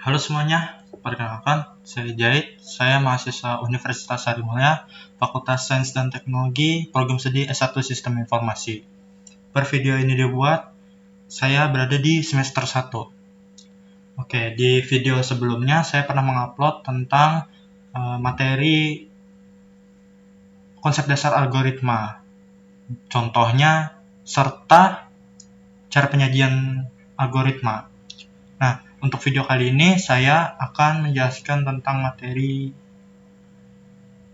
Halo semuanya, perkenalkan, saya Jahit, saya mahasiswa Universitas Sarimulya, Fakultas Sains dan Teknologi, Program Studi S1 Sistem Informasi. Per video ini dibuat, saya berada di semester 1. Oke, di video sebelumnya saya pernah mengupload tentang materi konsep dasar algoritma, contohnya, serta cara penyajian algoritma. Nah, untuk video kali ini saya akan menjelaskan tentang materi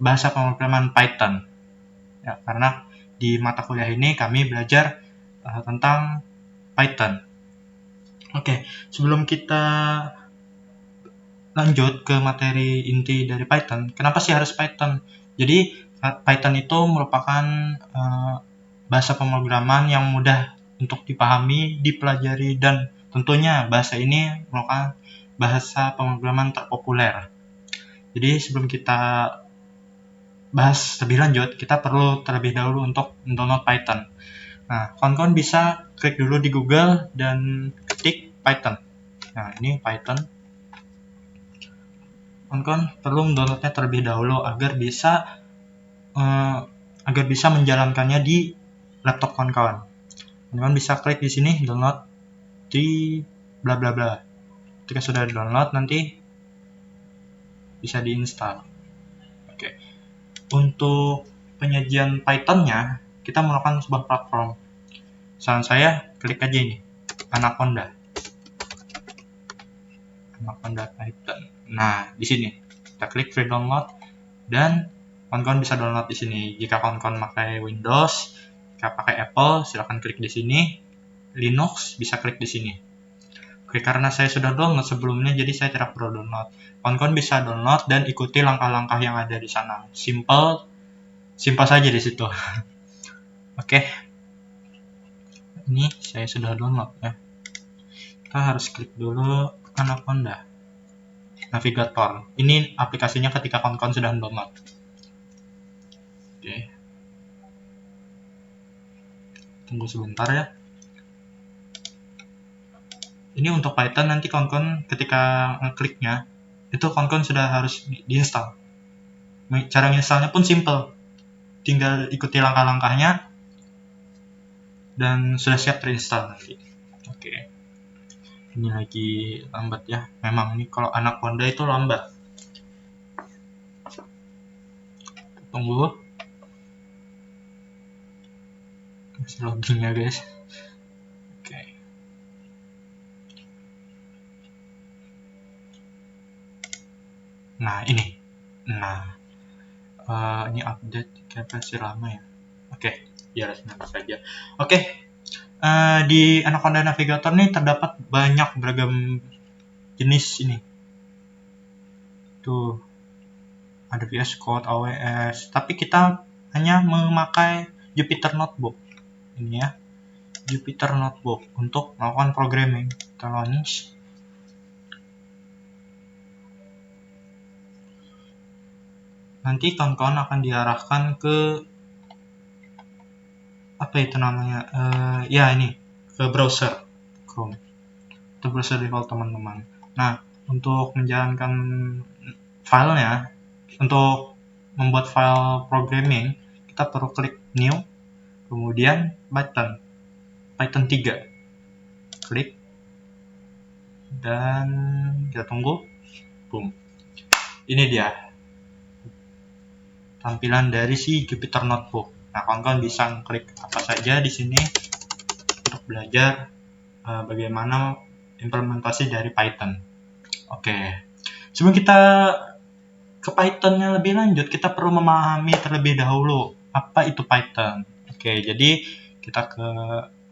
bahasa pemrograman Python. Ya, karena di mata kuliah ini kami belajar tentang Python. Oke, sebelum kita lanjut ke materi inti dari Python, kenapa sih harus Python? Jadi, Python itu merupakan bahasa pemrograman yang mudah untuk dipahami, dipelajari, dan tentunya bahasa ini merupakan bahasa pemrograman terpopuler. Jadi sebelum kita bahas lebih lanjut, kita perlu terlebih dahulu untuk mendownload Python. Nah, kawan-kawan bisa klik dulu di Google dan ketik Python. Nah, ini Python. Kawan-kawan perlu mendownloadnya terlebih dahulu agar bisa menjalankannya di laptop kawan-kawan. Kawan-kawan bisa klik di sini download di bla bla bla. Ketika sudah download nanti bisa diinstal. Oke. Untuk penyajian Python-nya, kita menggunakan sebuah platform. Saran saya, klik aja ini, Anaconda Python. Nah, di sini kita klik free download dan kawan-kawan bisa download di sini. Jika kawan-kawan pakai Windows, jika pakai Apple, silahkan klik di sini. Linux bisa klik di sini. Oke, karena saya sudah download sebelumnya, jadi saya tidak perlu download. Kawan-kawan bisa download dan ikuti langkah-langkah yang ada di sana. Simple saja di situ. Oke. Ini saya sudah download ya. Kita harus klik dulu Anaconda Navigator. Ini aplikasinya ketika kawan-kawan sudah download. Oke. Tunggu sebentar ya. Ini untuk Python, nanti kawan-kawan ketika ngekliknya, itu kawan-kawan sudah harus diinstal. Cara menginstalnya pun simple. Tinggal ikuti langkah-langkahnya dan sudah siap terinstall nanti. Oke. Ini lagi lambat ya. Memang ini kalau Anaconda itu lambat. Tunggu. Masih login ya guys. Oke. Nah ini. Ini update kayak versi lama ya. Oke, biar nanti saja. Oke. Di Anaconda Navigator nih terdapat banyak beragam jenis ini. Tuh, ada VS Code, AWS, tapi kita hanya memakai Jupyter Notebook. Ini ya, Jupyter Notebook untuk melakukan programming. Kita launch. Nanti kawan-kawan akan diarahkan ke apa itu namanya? Ya ini, ke browser Chrome. Itu browser default teman-teman. Nah, untuk menjalankan filenya, untuk membuat file programming, kita perlu klik new, kemudian Python 3. Klik dan kita tunggu. Boom. Ini dia tampilan dari si Jupyter Notebook. Nah, kawan-kawan bisa klik apa saja di sini untuk belajar bagaimana implementasi dari Python. Oke. Sebelum kita ke Python-nya lebih lanjut, kita perlu memahami terlebih dahulu apa itu Python. Oke, jadi kita ke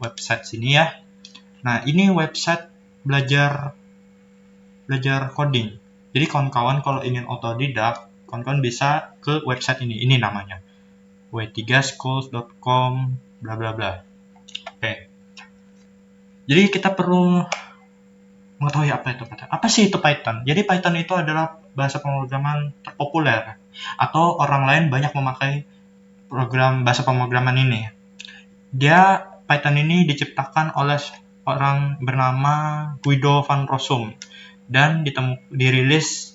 website sini ya. Nah, ini website belajar coding. Jadi kawan-kawan kalau ingin otodidak, kawan-kawan bisa ke website ini. Ini namanya w3schools.com bla bla bla. Oke. Jadi kita perlu mengetahui apa itu Python. Apa sih itu Python? Jadi Python itu adalah bahasa pemrograman terpopuler atau orang lain banyak memakai bahasa pemrograman ini. Python ini diciptakan oleh orang bernama Guido van Rossum dan dirilis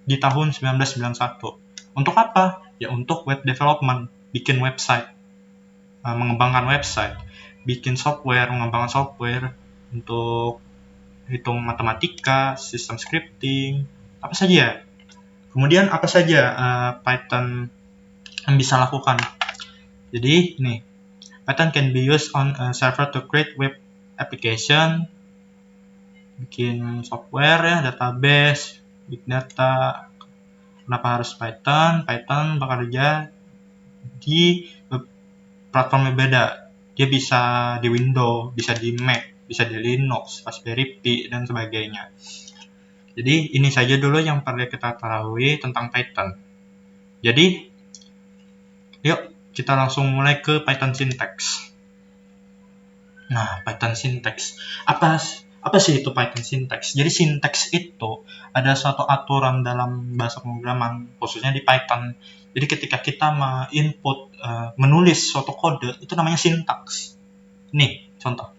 di tahun 1991. Untuk apa? Ya untuk web development, bikin website, mengembangkan website, bikin software, mengembangkan software untuk hitung matematika, sistem scripting, apa saja. Kemudian apa saja Python yang bisa lakukan? Jadi nih, Python can be used on a server to create web application, bikin software ya, database, big data. Kenapa harus Python? Python bekerja di platform yang beda. Dia bisa di Windows, bisa di Mac, bisa di Linux, Raspberry Pi, dan sebagainya. Jadi ini saja dulu yang perlu kita ketahui tentang Python. Jadi yuk kita langsung mulai ke Python syntax. Nah, Python syntax. Apa sih itu Python syntax? Jadi syntax itu ada suatu aturan dalam bahasa pemrograman, khususnya di Python. Jadi ketika kita menulis suatu kode, itu namanya syntax. Nih, contoh.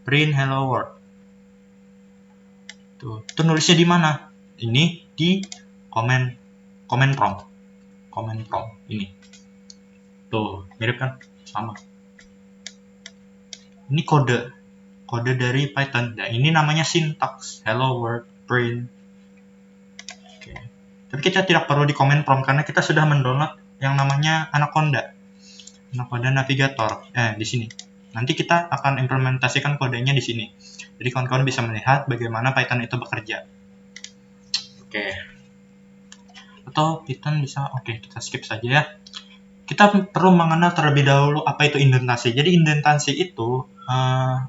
Print hello world. Tuh, itu nulisnya di mana? Ini di command prompt. Command prompt ini. Tuh, mirip kan? Sama. Ini kode dari Python. Nah, ini namanya syntax. Hello world, print. Oke. Tapi kita tidak perlu di command prompt karena kita sudah mendownload yang namanya Anaconda Navigator. Di sini. Nanti kita akan implementasikan kodenya di sini. Jadi kawan-kawan bisa melihat bagaimana Python itu bekerja. Oke. Atau Python bisa, kita skip saja ya. Kita perlu mengenal terlebih dahulu apa itu indentasi. Jadi indentasi itu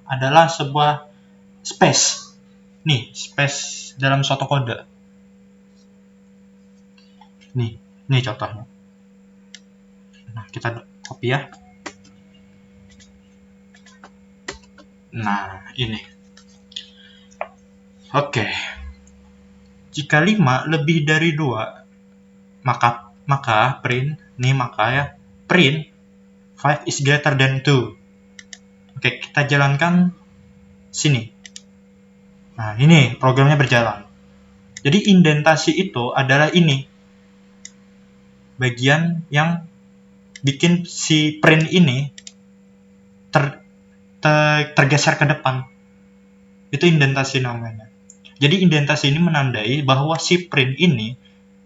adalah sebuah space. Nih, space dalam suatu kode. Nih contohnya. Nah, kita copy ya. Nah, ini. Oke. Jika 5 lebih dari 2, maka print print 5 is greater than 2. Oke, kita jalankan sini. Nah, ini programnya berjalan. Jadi indentasi itu adalah ini. Bagian yang bikin si print ini tergeser ke depan. Itu indentasi namanya. Jadi indentasi ini menandai bahwa si print ini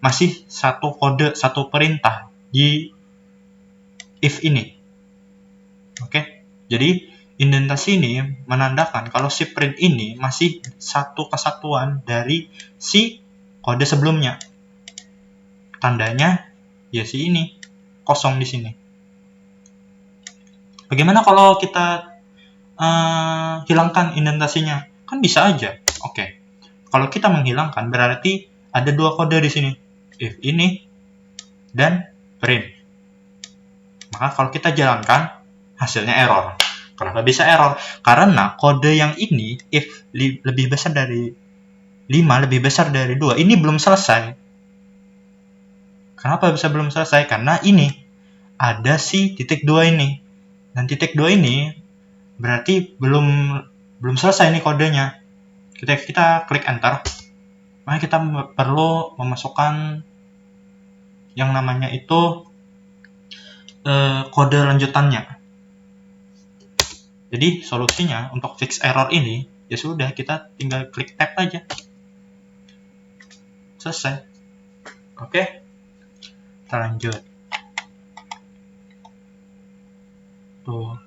masih satu kode, satu perintah di if ini. Oke. Jadi indentasi ini menandakan kalau si print ini masih satu kesatuan dari si kode sebelumnya. Tandanya ya si ini kosong di sini. Bagaimana kalau kita hilangkan indentasinya? Kan bisa aja. Oke. Kalau kita menghilangkan berarti ada 2 kode di sini. If ini dan print. Maka kalau kita jalankan hasilnya error. Kenapa bisa error? Karena kode yang ini if lebih besar dari 5, lebih besar dari 2, ini belum selesai. Kenapa bisa belum selesai? Karena ini ada si titik 2 ini. Dan titik 2 ini berarti belum selesai nih kodenya. Kita klik enter, maka kita perlu memasukkan yang namanya itu kode lanjutannya. Jadi solusinya untuk fix error ini ya sudah, kita tinggal klik tab aja, selesai. Oke, kita lanjut. Tuh,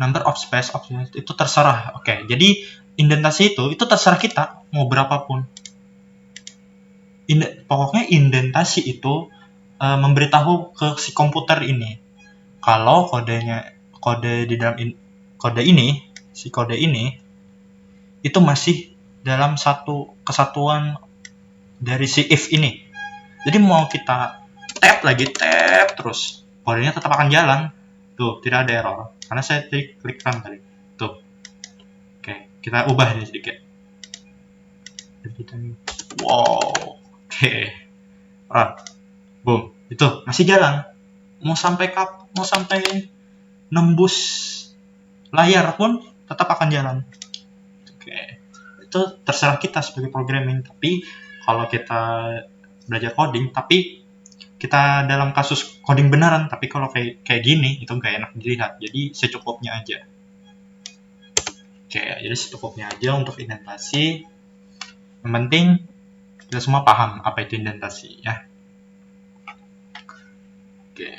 number of space itu terserah. Oke, jadi indentasi itu terserah kita mau berapapun. Pokoknya indentasi itu memberitahu ke si komputer ini kalau kode di dalam kode ini itu masih dalam satu kesatuan dari si if ini. Jadi mau kita tab terus, kodenya tetap akan jalan. Tuh, tidak ada error karena saya klik run tadi. Tuh. Oke, kita ubah ini sedikit. Wow. Oke. Run. Boom. Itu masih jalan. Mau sampai nembus layar pun tetap akan jalan. Oke. itu terserah kita sebagai programming. Tapi kalau kita belajar coding, tapi kita dalam kasus coding beneran, tapi kalau kayak gini itu nggak enak dilihat. Jadi secukupnya aja. Oke, jadi secukupnya aja untuk indentasi. Yang penting kita semua paham apa itu indentasi ya. Oke,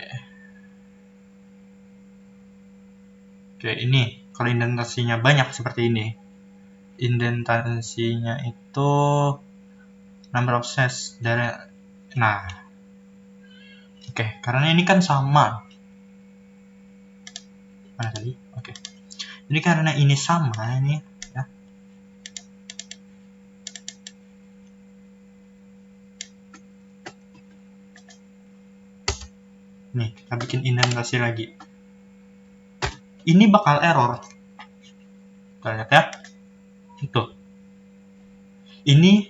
ini kalau indentasinya banyak seperti ini. Indentasinya itu number of cells dari oke, karena ini kan sama. Mana tadi? Oke. Jadi karena ini sama ini ya. Nih, kita bikin indentasi lagi. Ini bakal error. Kita lihat ya. Itu. Ini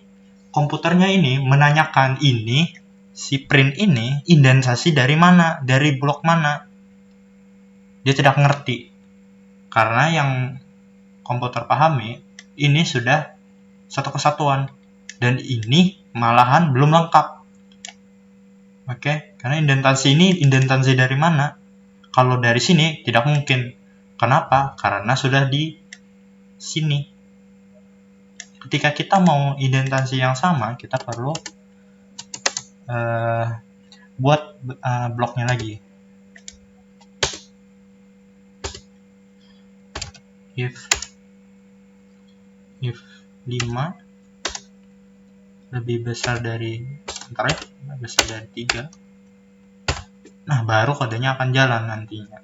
komputernya ini menanyakan ini si print ini indentasi dari mana, dari blok mana. Dia tidak ngerti. Karena yang komputer pahami ini sudah satu kesatuan dan ini malahan belum lengkap. Oke, karena indentasi ini indentasi dari mana? Kalau dari sini tidak mungkin. Kenapa? Karena sudah di sini. Ketika kita mau indentasi yang sama, kita perlu buat bloknya lagi. If 5 lebih besar dari besar dari 3. Nah, baru kodenya akan jalan nantinya.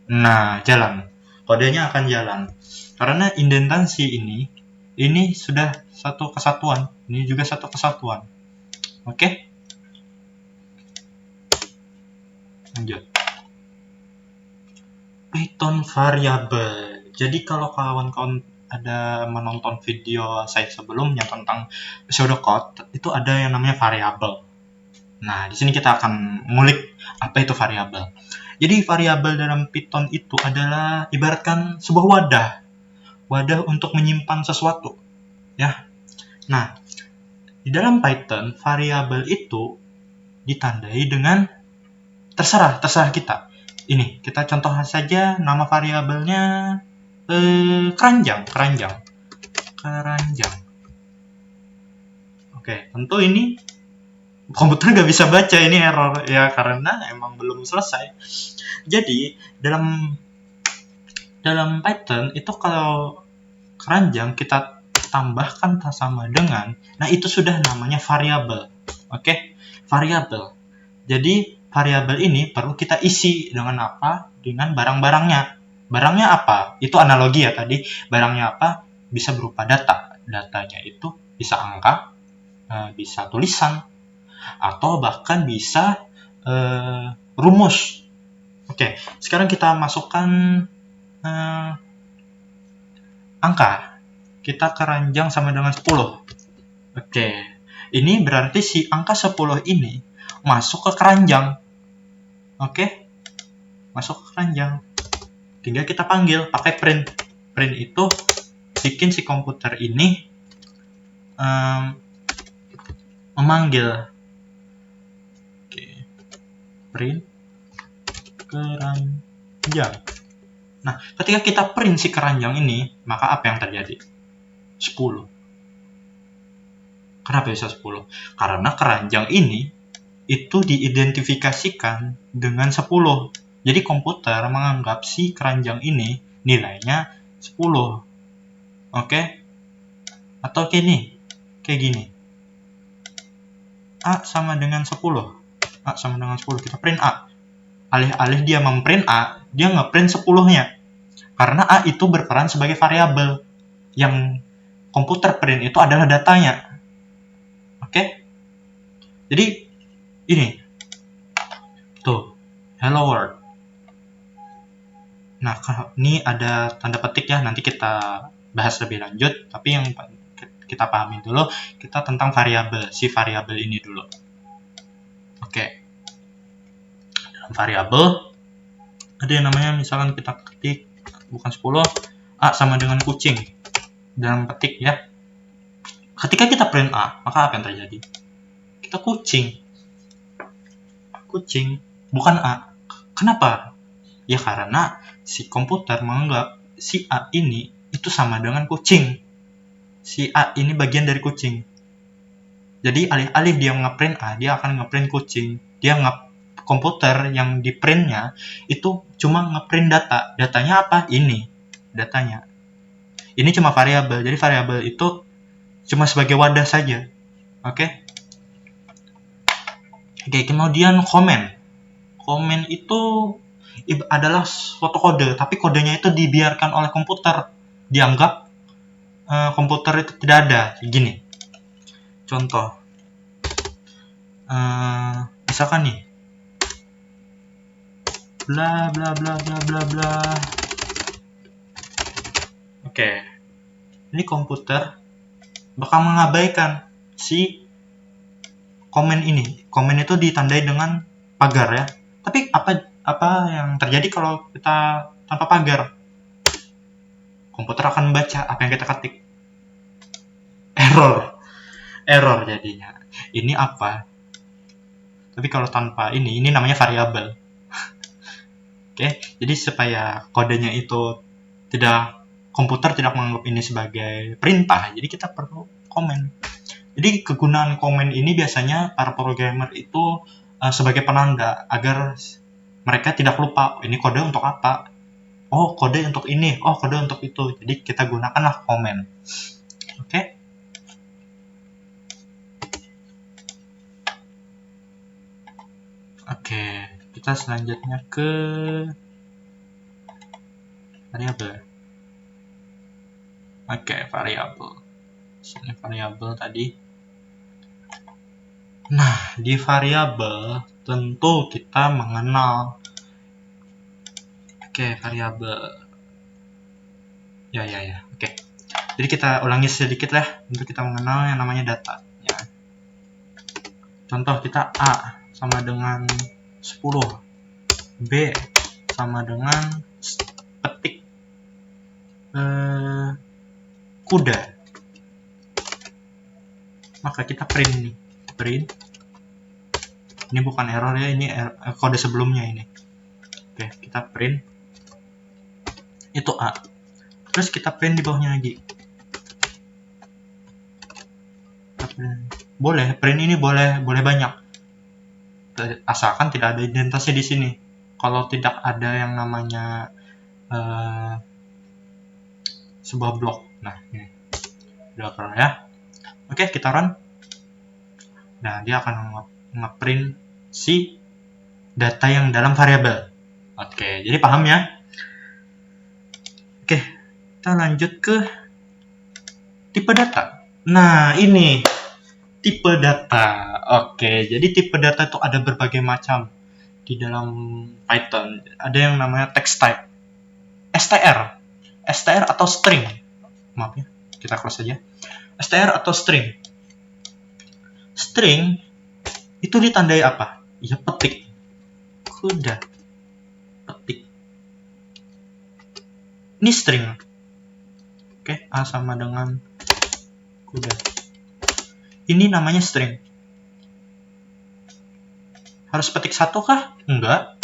Nah, jalan. Kodenya akan jalan. Karena indentasi ini sudah satu kesatuan. Ini juga satu kesatuan. Oke? Lanjut. Python variable. Jadi kalau kawan-kawan ada menonton video saya sebelumnya tentang pseudocode, itu ada yang namanya variabel. Nah, di sini kita akan ngulik apa itu variabel. Jadi variabel dalam Python itu adalah ibaratkan sebuah wadah untuk menyimpan sesuatu, ya. Nah, di dalam Python variabel itu ditandai dengan terserah kita. Ini kita contoh saja nama variabelnya keranjang. Oke, tentu ini komputer nggak bisa baca, ini error ya karena emang belum selesai. Jadi dalam Python itu kalau keranjang kita tambahkan sama dengan, nah itu sudah namanya variabel. Oke, variabel. Jadi variabel ini perlu kita isi dengan apa? Dengan barang-barangnya. Barangnya apa? Itu analogi ya tadi. Barangnya apa? Bisa berupa data. Datanya itu bisa angka, bisa tulisan, atau bahkan bisa rumus. Oke, sekarang kita masukkan angka. Kita keranjang sama dengan 10. Oke, ini berarti si angka 10 ini masuk ke keranjang. Oke, masuk ke keranjang. Tinggal kita panggil pakai print. Print itu bikin si komputer ini memanggil. Oke, print keranjang. Nah, ketika kita print si keranjang ini, maka apa yang terjadi? 10. Kenapa bisa 10? Karena keranjang ini itu diidentifikasikan dengan 10. Jadi komputer menganggap si keranjang ini nilainya 10. Oke? Atau kayak gini. A sama dengan 10. A sama dengan 10. Kita print A. Alih-alih dia memprint A, dia ngeprint 10-nya. Karena A itu berperan sebagai variabel. Yang komputer print itu adalah datanya. Oke? Jadi ini. Tuh. Hello world. Nah, ini ada tanda petik ya, nanti kita bahas lebih lanjut, tapi yang kita pahami dulu, kita tentang variabel, si variabel ini dulu. Oke. dalam variabel ada yang namanya, misalkan kita ketik bukan 10, A sama dengan kucing dalam petik ya. Ketika kita print A, maka apa yang terjadi? Kita kucing, bukan A. Kenapa? Ya karena si komputer menganggap si A ini itu sama dengan kucing. Si A ini bagian dari kucing. Jadi alih-alih dia ngeprint A, dia akan ngeprint kucing. Komputer yang di printnya itu cuma ngeprint data. Datanya apa? Ini datanya. Ini cuma variabel. Jadi variabel itu cuma sebagai wadah saja. Oke, kemudian komen. Komen itu adalah suatu kode, tapi kodenya itu dibiarkan oleh komputer. Dianggap komputer itu tidak ada. Gini, contoh. Misalkan nih, bla bla bla bla bla bla. Oke, ini komputer bakal mengabaikan si komen ini. Komen itu ditandai dengan pagar ya. Tapi apa yang terjadi kalau kita tanpa pagar? Komputer akan membaca apa yang kita ketik. Error jadinya. Ini apa? Tapi kalau tanpa ini namanya variabel. Oke, jadi supaya kodenya itu komputer tidak menganggap ini sebagai perintah, jadi kita perlu komen. Jadi kegunaan komen ini biasanya para programmer itu sebagai penanda agar mereka tidak lupa ini kode untuk apa. Oh, kode untuk ini. Oh, kode untuk itu. Jadi kita gunakanlah komen. Oke. Oke, kita selanjutnya ke variabel. Oke, variabel. Sini variabel tadi. Nah, di variabel tentu kita mengenal variabel. Ya. Oke. Jadi kita ulangi sedikit lah untuk kita mengenal yang namanya data. Ya. Contoh kita A sama dengan 10, B sama dengan petik kuda. Maka kita print nih. Ini bukan error ya, ini kode sebelumnya ini. Oke, kita print itu A. Terus kita print di bawahnya lagi. Boleh, print ini boleh banyak. Asalkan tidak ada identitasnya di sini. Kalau tidak ada yang namanya sebuah blok. Nah, ini udah pernah ya. Oke, kita run. Nah, dia akan ngeprint si data yang dalam variabel. Oke, jadi paham ya? Oke, kita lanjut ke tipe data. Nah, ini tipe data. Oke, jadi tipe data itu ada berbagai macam di dalam Python. Ada yang namanya text type, str atau string. Maaf ya, kita close saja. str atau string. String itu ditandai apa? Ya petik. Kuda. Petik. Ini string. Oke, A sama dengan kuda. Ini namanya string. Harus petik satu kah? Enggak.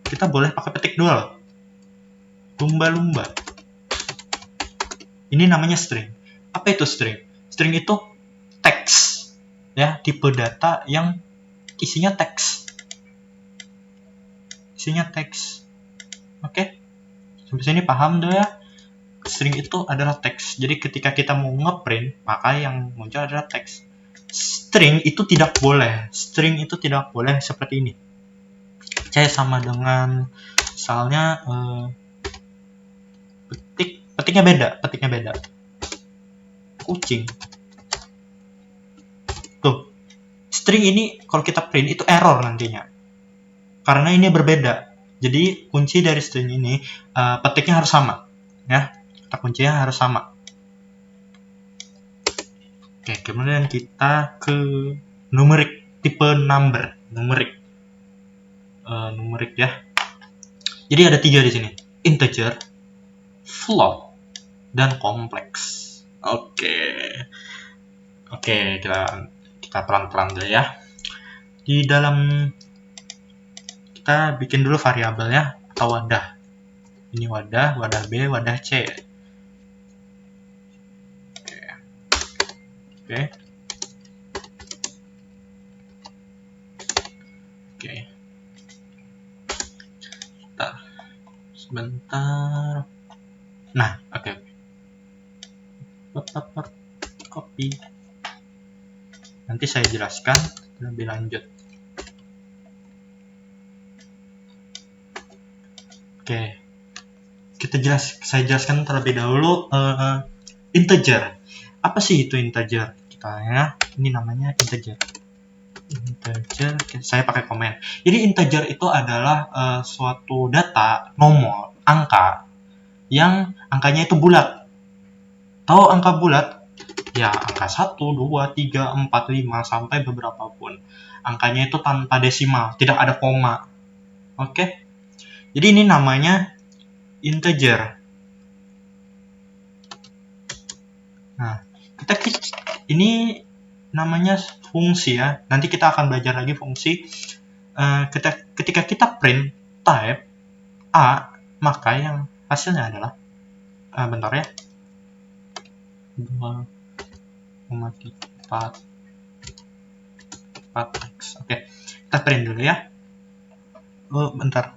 Kita boleh pakai petik dua loh. Lumba-lumba. Ini namanya string. Apa itu string? String itu teks. Ya, tipe data yang isinya teks. Oke? Sampai sini paham tuh ya? String itu adalah teks. Jadi ketika kita mau ngeprint, maka yang muncul adalah teks. String itu tidak boleh seperti ini. C sama dengan misalnya petiknya beda. Kucing. Tuh. String ini kalau kita print itu error nantinya. Karena ini berbeda. Jadi kunci dari string ini petiknya harus sama, ya. Kata kuncinya harus sama. Oke, kemudian kita ke numeric tipe numerik ya. Jadi ada 3 di sini, integer, float, dan kompleks. Oke, kita pelan-pelan dulu ya. Di dalam kita bikin dulu variabel ya, atau wadah. Ini wadah B, wadah C. Oke. Sebentar. Nah, oke. Copy. Nanti saya jelaskan lebih lanjut. Oke. Saya jelaskan terlebih dahulu integer. Apa sih itu integer? Ini namanya integer. Saya pakai komen. Jadi integer itu adalah suatu data, nomor, angka yang angkanya itu bulat. Tahu angka bulat? Ya, angka 1, 2, 3, 4, 5 sampai beberapa pun. Angkanya itu tanpa desimal, tidak ada koma. Oke. Jadi ini namanya integer. Nah, ini namanya fungsi ya. Nanti kita akan belajar lagi fungsi. Ketika kita print type A, maka yang hasilnya adalah bentar ya. 2,4x. Oke, kita print dulu ya. Bentar.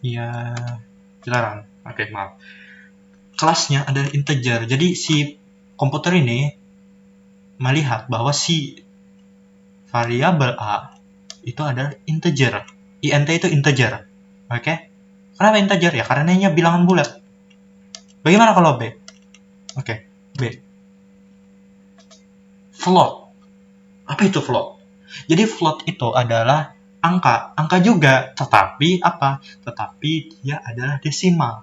Ya, dilarang. Oke, maaf. Kelasnya adalah integer. Jadi si komputer ini melihat bahwa si variabel A itu adalah integer. int itu integer. Oke? Kenapa integer? Ya karena ini bilangan bulat. Bagaimana kalau B? Oke, B. Float. Apa itu float? Jadi float itu adalah angka juga, tetapi apa? Tetapi dia adalah desimal.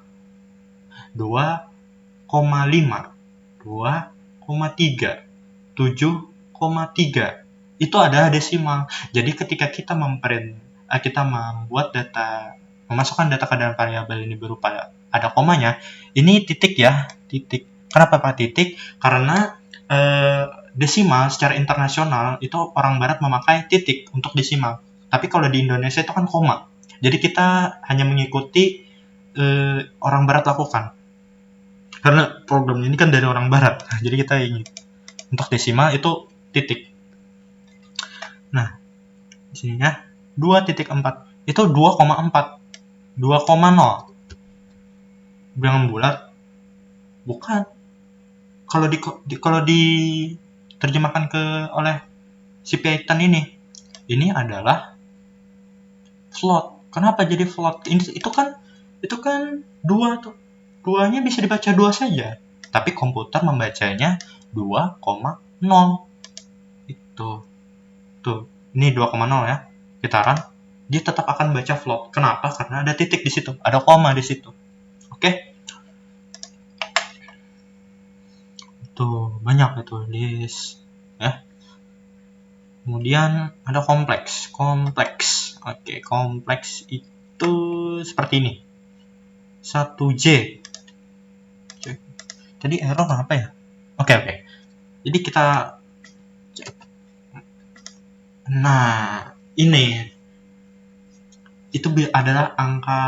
2,5, 2,3, 7,3. Itu adalah desimal. Jadi ketika kita membuat data, memasukkan data ke dalam variabel ini berupa ada komanya, ini titik ya, titik. Kenapa Pak titik? Karena desimal secara internasional itu orang barat memakai titik untuk desimal. Tapi kalau di Indonesia itu kan koma. Jadi kita hanya mengikuti orang barat lakukan. Karena programnya ini kan dari orang barat. Jadi kita ingin untuk desimal itu titik. Nah, di sini ya 2.4 itu 2,4. 2,0. Bilangan bulat? Bukan. Kalau diterjemahkan oleh si Python ini adalah float. Kenapa jadi float? Itu kan 2 tuh. 2-nya bisa dibaca 2 saja. Tapi komputer membacanya 2,0. Itu. Tuh, ini 2,0 ya. Kita run, dia tetap akan baca float. Kenapa? Karena ada titik di situ, ada koma di situ. Oke? Tuh, banyak itu list ya. Kemudian ada kompleks. Oke, kompleks itu seperti ini. 1J. Tadi error apa ya? Oke. Jadi kita cek. Nah, ini itu adalah angka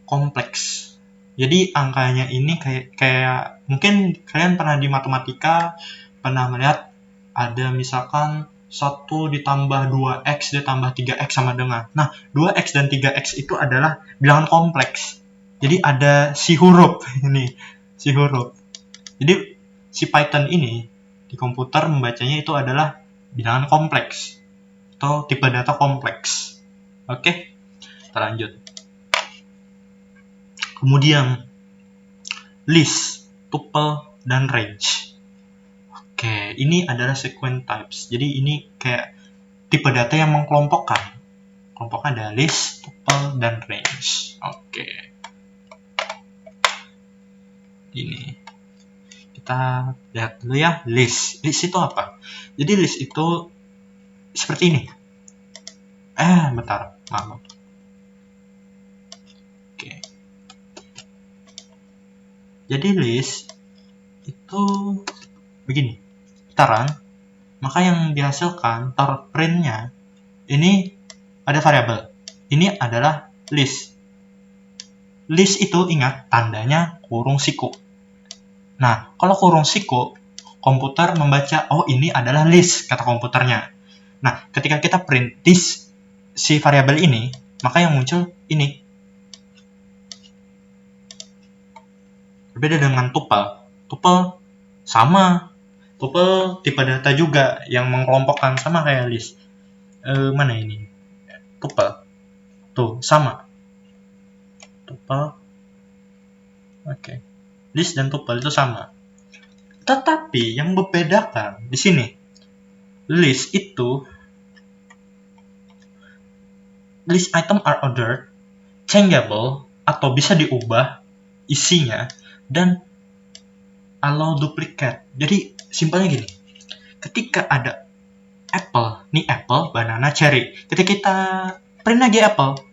kompleks. Jadi angkanya ini kayak mungkin kalian pernah di matematika pernah melihat ada misalkan 1 ditambah 2x ditambah 3x sama dengan. Nah, 2x dan 3x itu adalah bilangan kompleks. Jadi ada si huruf ini, si huruf. Jadi si Python ini di komputer membacanya itu adalah bilangan kompleks atau tipe data kompleks. Oke, kita lanjut. Kemudian list, tuple, dan range. Oke, ini adalah sequence types. Jadi ini kayak tipe data yang mengkelompokkan. Kelompoknya ada list, tuple, dan range. Oke. Ini. kita lihat dulu ya, list. List itu apa? Jadi list itu seperti ini. Bentar, maaf. Oke. Jadi list itu begini. Kita run, maka yang dihasilkan printnya ini ada variabel. Ini adalah list. List itu ingat tandanya kurung siku. Nah, kalau kurung siku, komputer membaca, oh ini adalah list, kata komputernya. Nah, ketika kita print this, si variabel ini, maka yang muncul ini. Berbeda dengan tuple. Tuple sama. Tuple tipe data juga yang mengelompokkan, sama kayak list. Mana ini? Tuple. Tuh, sama. Tuple. Oke. List dan tuple itu sama. Tetapi yang membedakan di sini, list item are ordered, changeable atau bisa diubah isinya, dan allow duplicate. Jadi simpelnya gini, ketika ada apple, nih apple, banana, cherry. Ketika kita print lagi apple,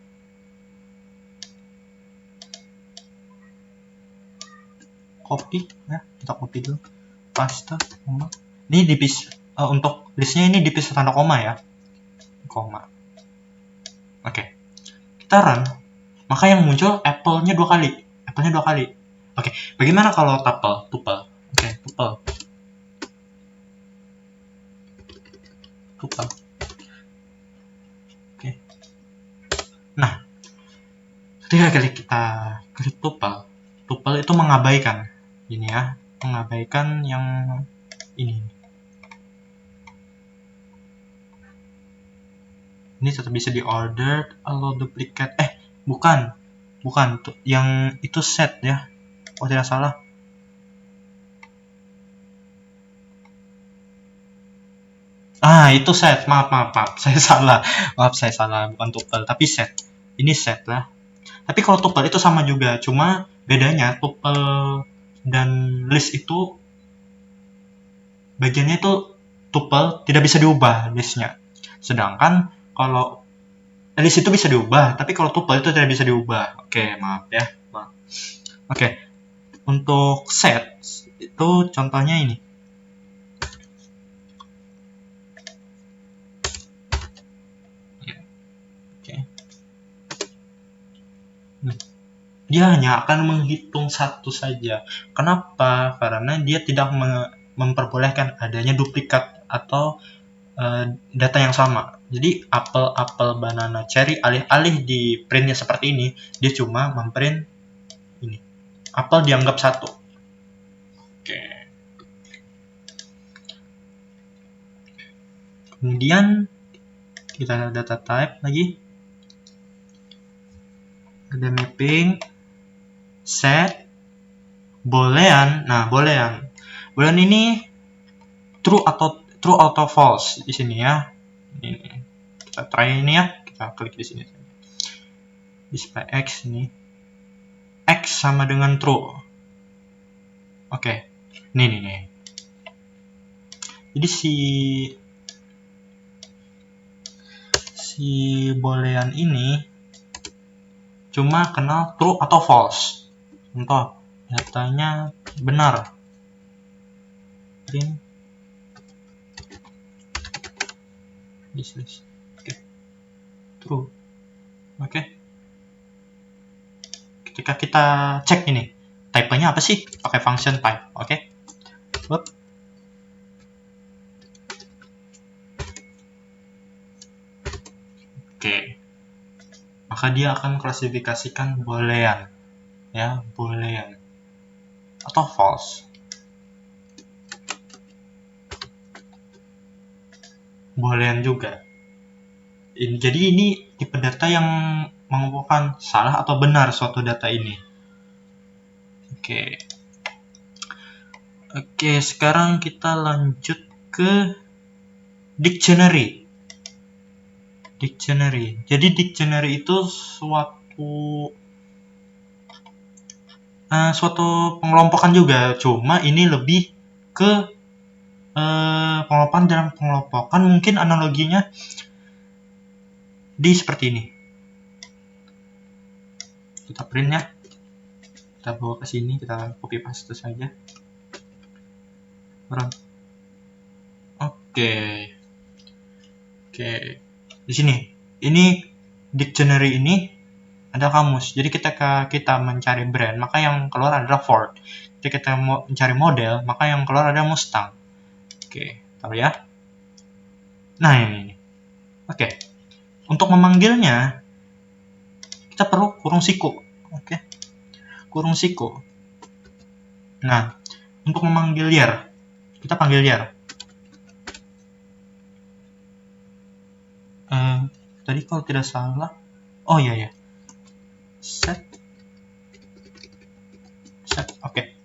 copy ya, kita copy dulu, paste, koma. Ini dipisah untuk listnya, ini dipisah tanda koma ya, koma. Oke, kita run, maka yang muncul apple-nya 2 kali. Apple-nya 2 kali. Oke, bagaimana kalau tuple? Oke, tuple. Oke. Nah, ketika kita klik tuple itu mengabaikan ini ya, mengabaikan yang ini. Ini tetap bisa di order, allow duplicate. Bukan yang itu set ya. Oh, tidak salah. Itu set. Maaf. Saya salah. Bukan tuple, tapi set. Ini set lah. Tapi kalau tuple itu sama juga. Cuma bedanya tuple dan list itu bagiannya itu tuple tidak bisa diubah listnya. Sedangkan kalau list itu bisa diubah, tapi kalau tuple itu tidak bisa diubah. Oke, maaf ya. Oke. Untuk set itu contohnya ini. Dia hanya akan menghitung satu saja. Kenapa? Karena dia tidak memperbolehkan adanya duplikat atau data yang sama. Jadi apel, banana, cherry, alih-alih di printnya seperti ini, dia cuma memprint ini. Apel dianggap satu. Oke. Kemudian kita data type lagi. Ada mapping, set, boolean. Nah, boolean ini true atau false di sini ya. Ini kita try ini ya, kita klik di sini. Display X ini, X sama dengan true. Oke, nih. Jadi si boolean ini cuma kenal true atau false. Contoh, datanya benar. Print this list. Oke. True. Oke. Ketika kita cek ini, type-nya apa sih? Pakai function type. Oke. Oke. Maka dia akan klasifikasikan boolean. Ya, boolean. Atau false. Boolean juga. Jadi ini tipe data yang mengumpulkan salah atau benar suatu data ini. Oke, sekarang kita lanjut ke dictionary. Jadi dictionary itu suatu suatu pengelompokan juga, cuma ini lebih ke pengelompokan dalam pengelompokan. Mungkin analoginya di seperti ini. Kita print ya, kita bawa ke sini, kita copy paste saja. Run. Oke, di sini ini dictionary ini ada kamus. Jadi ketika kita mencari brand, maka yang keluar adalah Ford. Ketika kita mau mencari model, maka yang keluar ada Mustang. Oke, tahu ya. Nah, ini. Oke. Untuk memanggilnya kita perlu kurung siku. Oke. Kurung siku. Nah, untuk memanggil year, kita panggil year. Tadi kalau tidak salah, oh iya. Set. Oke.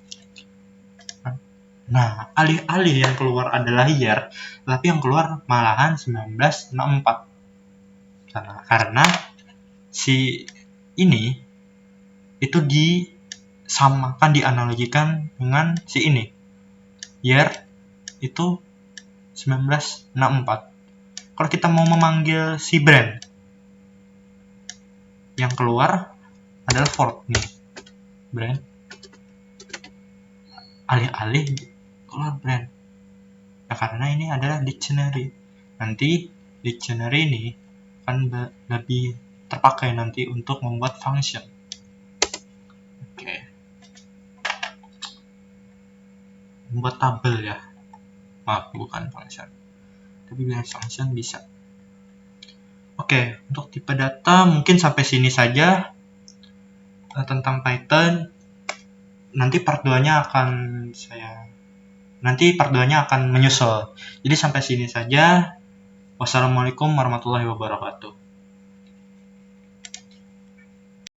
Nah, alih-alih yang keluar adalah year, tapi yang keluar malahan 1964. Karena si ini itu disamakan, dianalogikan dengan si ini. Year itu 1964. Kalau kita mau memanggil si brand, yang keluar adalah Ford nih. Brand. Alih-alih keluar brand. Nah, karena ini adalah dictionary. Nanti dictionary ini akan lebih terpakai nanti untuk membuat function. Oke. Membuat tabel ya. Maaf, bukan function. Tapi biar function bisa. Oke, untuk tipe data mungkin sampai sini saja tentang Python. Nanti part 2-nya akan menyusul. Jadi sampai sini saja. Wassalamualaikum warahmatullahi wabarakatuh.